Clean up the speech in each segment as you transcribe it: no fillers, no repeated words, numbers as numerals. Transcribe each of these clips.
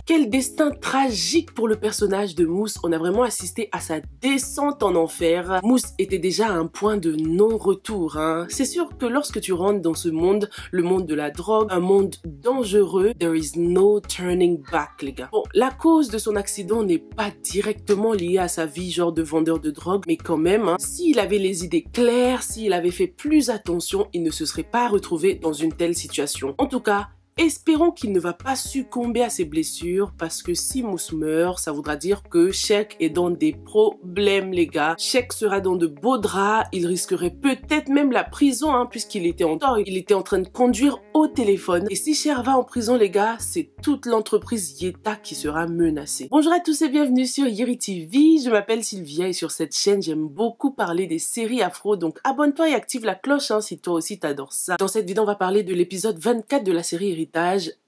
Quel destin tragique pour le personnage de Mousse. On a vraiment assisté à sa descente en enfer. Mousse était déjà à un point de non-retour. C'est sûr que lorsque tu rentres dans ce monde, le monde de la drogue, un monde dangereux, there is no turning back, les gars. Bon, la cause de son accident n'est pas directement liée à sa vie, genre de vendeur de drogue, mais quand même, s'il avait les idées claires, s'il avait fait plus attention, il ne se serait pas retrouvé dans une telle situation. En tout cas, espérons qu'il ne va pas succomber à ses blessures parce que si Mousse meurt, ça voudra dire que Sheck est dans des problèmes, les gars. Sheck sera dans de beaux draps, il risquerait peut-être même la prison puisqu'il était en tort. Il était en train de conduire au téléphone. Et si Cher va en prison, les gars, c'est toute l'entreprise Yeta qui sera menacée. Bonjour à tous et bienvenue sur Yeri TV. Je m'appelle Sylvia et sur cette chaîne, j'aime beaucoup parler des séries afro. Donc abonne-toi et active la cloche si toi aussi t'adores ça. Dans cette vidéo, on va parler de l'épisode 24 de la série Héritage.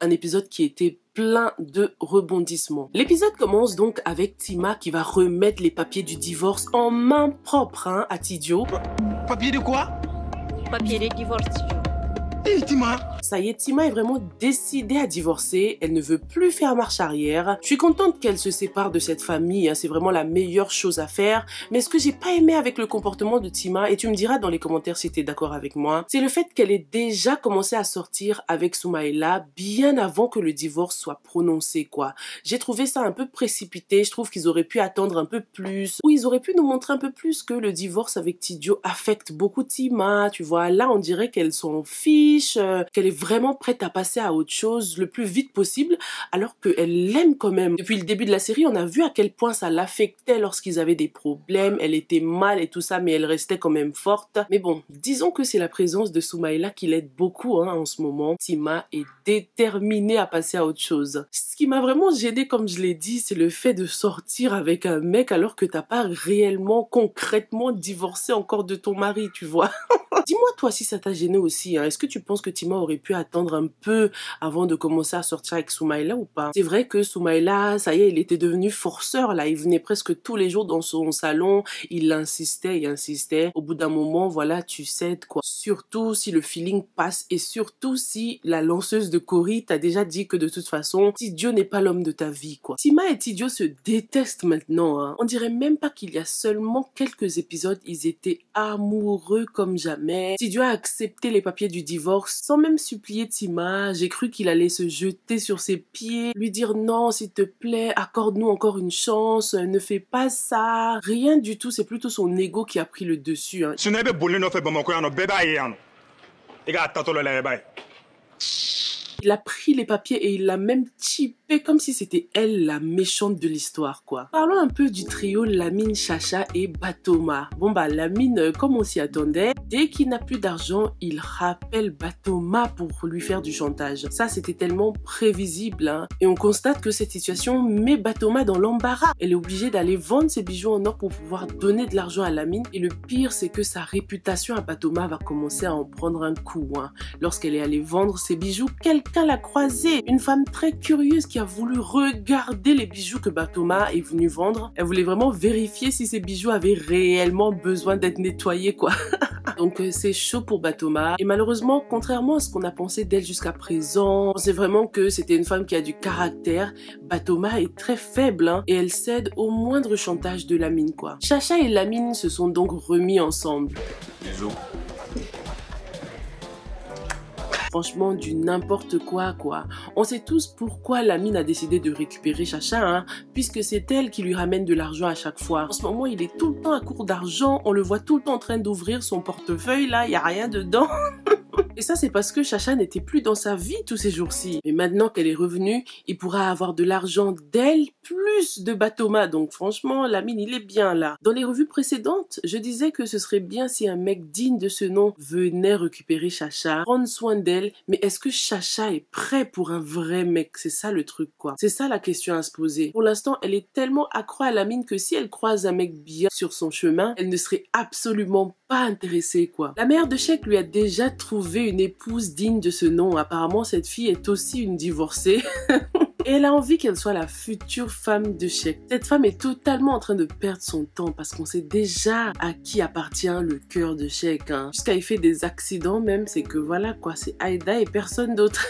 Un épisode qui était plein de rebondissements. L'épisode commence donc avec Tima qui va remettre les papiers du divorce en main propre à Tidjo. Papier de quoi? Papier de divorce. Et Tima? Ça y est, Tima est vraiment décidée à divorcer, elle ne veut plus faire marche arrière. Je suis contente qu'elle se sépare de cette famille, c'est vraiment la meilleure chose à faire. Mais ce que j'ai pas aimé avec le comportement de Tima, et tu me diras dans les commentaires si t'es d'accord avec moi, c'est le fait qu'elle ait déjà commencé à sortir avec Soumaïla bien avant que le divorce soit prononcé, quoi. J'ai trouvé ça un peu précipité, je trouve qu'ils auraient pu attendre un peu plus, ou ils auraient pu nous montrer un peu plus que le divorce avec Tidjo affecte beaucoup Tima, tu vois. Là, on dirait qu'elle s'en fiche, qu'elle est vraiment prête à passer à autre chose le plus vite possible, alors qu'elle l'aime quand même. Depuis le début de la série, on a vu à quel point ça l'affectait lorsqu'ils avaient des problèmes, elle était mal et tout ça, mais elle restait quand même forte. Mais bon, disons que c'est la présence de Soumaïla qui l'aide beaucoup en ce moment. Tima est déterminée à passer à autre chose. Ce qui m'a vraiment gênée, comme je l'ai dit, c'est le fait de sortir avec un mec alors que t'as pas réellement, concrètement divorcé encore de ton mari, tu vois. Dis-moi toi si ça t'a gêné aussi, est-ce que tu penses que Tima aurait pu attendre un peu avant de commencer à sortir avec Soumaïla ou pas? C'est vrai que Soumaïla, ça y est, il était devenu forceur là, il venait presque tous les jours dans son salon, il insistait. Au bout d'un moment, voilà, tu cèdes quoi. Surtout si le feeling passe et surtout si la lanceuse de Cory t'a déjà dit que de toute façon, Tidjo n'est pas l'homme de ta vie quoi. Tima et Tidjo se détestent maintenant, On dirait même pas qu'il y a seulement quelques épisodes, ils étaient amoureux comme jamais. Tidjo a accepté les papiers du divorce sans même supplier Tima. J'ai cru qu'il allait se jeter sur ses pieds, lui dire non s'il te plaît, accorde-nous encore une chance, ne fais pas ça. Rien du tout, c'est plutôt son ego qui a pris le dessus. Il a pris les papiers et il l'a même typé comme si c'était elle la méchante de l'histoire, quoi. Parlons un peu du trio Lamine, Chacha et Batoma. Bon bah Lamine, comme on s'y attendait, dès qu'il n'a plus d'argent, il rappelle Batoma pour lui faire du chantage. Ça, c'était tellement prévisible, Et on constate que cette situation met Batoma dans l'embarras. Elle est obligée d'aller vendre ses bijoux en or pour pouvoir donner de l'argent à Lamine. Et le pire, c'est que sa réputation à Batoma va commencer à en prendre un coup, Lorsqu'elle est allée vendre ses bijoux, quelqu'un l'a croisée. Une femme très curieuse qui a voulu regarder les bijoux que Batoma est venue vendre. Elle voulait vraiment vérifier si ces bijoux avaient réellement besoin d'être nettoyés, quoi. Donc c'est chaud pour Batoma. Et malheureusement, contrairement à ce qu'on a pensé d'elle jusqu'à présent, on sait vraiment que c'était une femme qui a du caractère. Batoma est très faible, et elle cède au moindre chantage de Lamine, quoi. Chacha et Lamine se sont donc remis ensemble. Bisous. Franchement, du n'importe quoi. On sait tous pourquoi Lamine a décidé de récupérer Chacha, puisque c'est elle qui lui ramène de l'argent à chaque fois. En ce moment, il est tout le temps à court d'argent, on le voit tout le temps en train d'ouvrir son portefeuille, là, il n'y a rien dedans. Et ça, c'est parce que Chacha n'était plus dans sa vie tous ces jours-ci. Mais maintenant qu'elle est revenue, il pourra avoir de l'argent d'elle plus de Batoma. Donc franchement, Lamine, il est bien là. Dans les revues précédentes, je disais que ce serait bien si un mec digne de ce nom venait récupérer Chacha, prendre soin d'elle. Mais est-ce que Chacha est prêt pour un vrai mec? C'est ça le truc, quoi. C'est ça la question à se poser. Pour l'instant, elle est tellement accro à Lamine que si elle croise un mec bien sur son chemin, elle ne serait absolument pas intéressée, quoi. La mère de Sheck lui a déjà trouvé une épouse digne de ce nom. Apparemment, cette fille est aussi une divorcée. Et elle a envie qu'elle soit la future femme de Sheikh. Cette femme est totalement en train de perdre son temps parce qu'on sait déjà à qui appartient le cœur de Sheikh. Jusqu'à il fait des accidents même, c'est que voilà quoi, c'est Aïda et personne d'autre.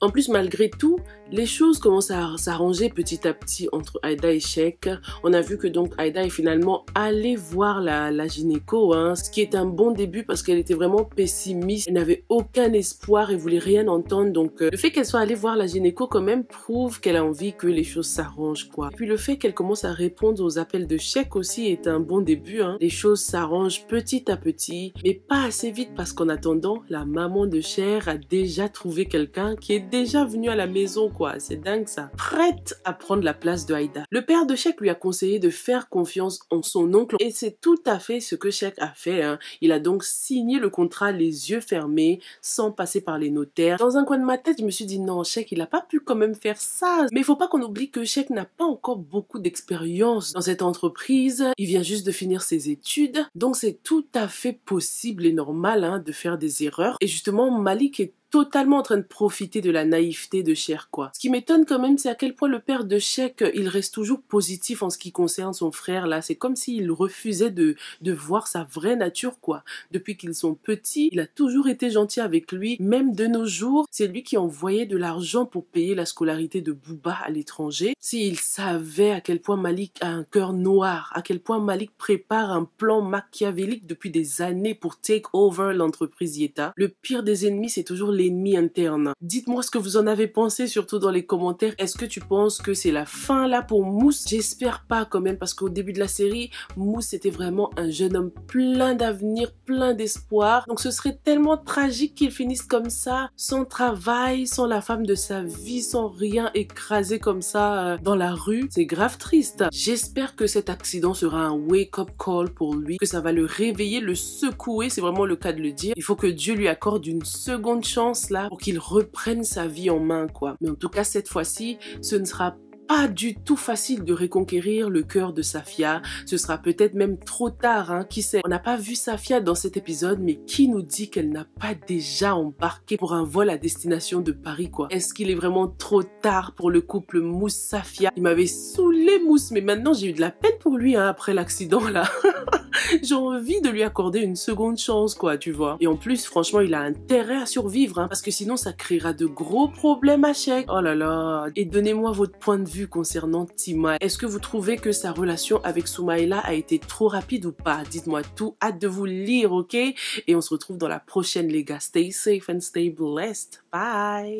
En plus, malgré tout, les choses commencent à s'arranger petit à petit entre Aïda et Sheikh. On a vu que donc Aïda est finalement allée voir la gynéco, ce qui est un bon début parce qu'elle était vraiment pessimiste. Elle n'avait aucun espoir et voulait rien entendre. Donc le fait qu'elle soit allée voir la gynéco quand même prouve qu'elle a envie que les choses s'arrangent quoi. Et puis le fait qu'elle commence à répondre aux appels de Sheikh aussi est un bon début. Les choses s'arrangent petit à petit, mais pas assez vite parce qu'en attendant, la maman de Cher a déjà trouvé quelqu'un qui est déjà venu à la maison quoi. C'est dingue ça. Prête à prendre la place de Aïda. Le père de Sheikh lui a conseillé de faire confiance en son oncle et c'est tout à fait ce que Sheikh a fait. Il a donc signé le contrat les yeux fermés, sans passer par les notaires. Dans un coin de ma tête, je me suis dit non, Sheikh, il a pas pu quand même faire ça. Mais il faut pas qu'on oublie que Sheikh n'a pas encore beaucoup d'expérience dans cette entreprise. Il vient juste de finir ses études. Donc c'est tout à fait possible et normal de faire des erreurs. Et justement, Malik est totalement en train de profiter de la naïveté de Cher quoi. Ce qui m'étonne quand même, c'est à quel point le père de Sheikh, il reste toujours positif en ce qui concerne son frère là. C'est comme s'il refusait de voir sa vraie nature quoi. Depuis qu'ils sont petits, il a toujours été gentil avec lui. Même de nos jours, c'est lui qui envoyait de l'argent pour payer la scolarité de Booba à l'étranger. S'il savait à quel point Malik a un cœur noir, à quel point Malik prépare un plan machiavélique depuis des années pour take over l'entreprise Yeta. Le pire des ennemis, c'est toujours l'ennemi interne. Dites-moi ce que vous en avez pensé, surtout dans les commentaires. Est-ce que tu penses que c'est la fin là pour Mousse? J'espère pas quand même, parce qu'au début de la série, Mousse était vraiment un jeune homme plein d'avenir, plein d'espoir. Donc ce serait tellement tragique qu'il finisse comme ça, sans travail, sans la femme de sa vie, sans rien, écrasé comme ça dans la rue. C'est grave triste. J'espère que cet accident sera un wake-up call pour lui, que ça va le réveiller, le secouer, c'est vraiment le cas de le dire. Il faut que Dieu lui accorde une seconde chance là pour qu'il reprenne sa vie en main quoi. Mais en tout cas cette fois-ci, ce ne sera pas du tout facile de reconquérir le cœur de Safia. Ce sera peut-être même trop tard, qui sait. On n'a pas vu Safia dans cet épisode, mais qui nous dit qu'elle n'a pas déjà embarqué pour un vol à destination de Paris quoi. Est-ce qu'il est vraiment trop tard pour le couple Mousse-Safia? Il m'avait saoulé Mousse, mais maintenant j'ai eu de la peine pour lui après l'accident là. J'ai envie de lui accorder une seconde chance quoi, tu vois. Et en plus, franchement, il a intérêt à survivre, parce que sinon ça créera de gros problèmes à Sheikh. Oh là là. Et donnez-moi votre point de vue concernant Tima. Est-ce que vous trouvez que sa relation avec Soumaïla a été trop rapide ou pas? Dites-moi tout. Hâte de vous lire, ok? Et on se retrouve dans la prochaine, les gars. Stay safe and stay blessed. Bye!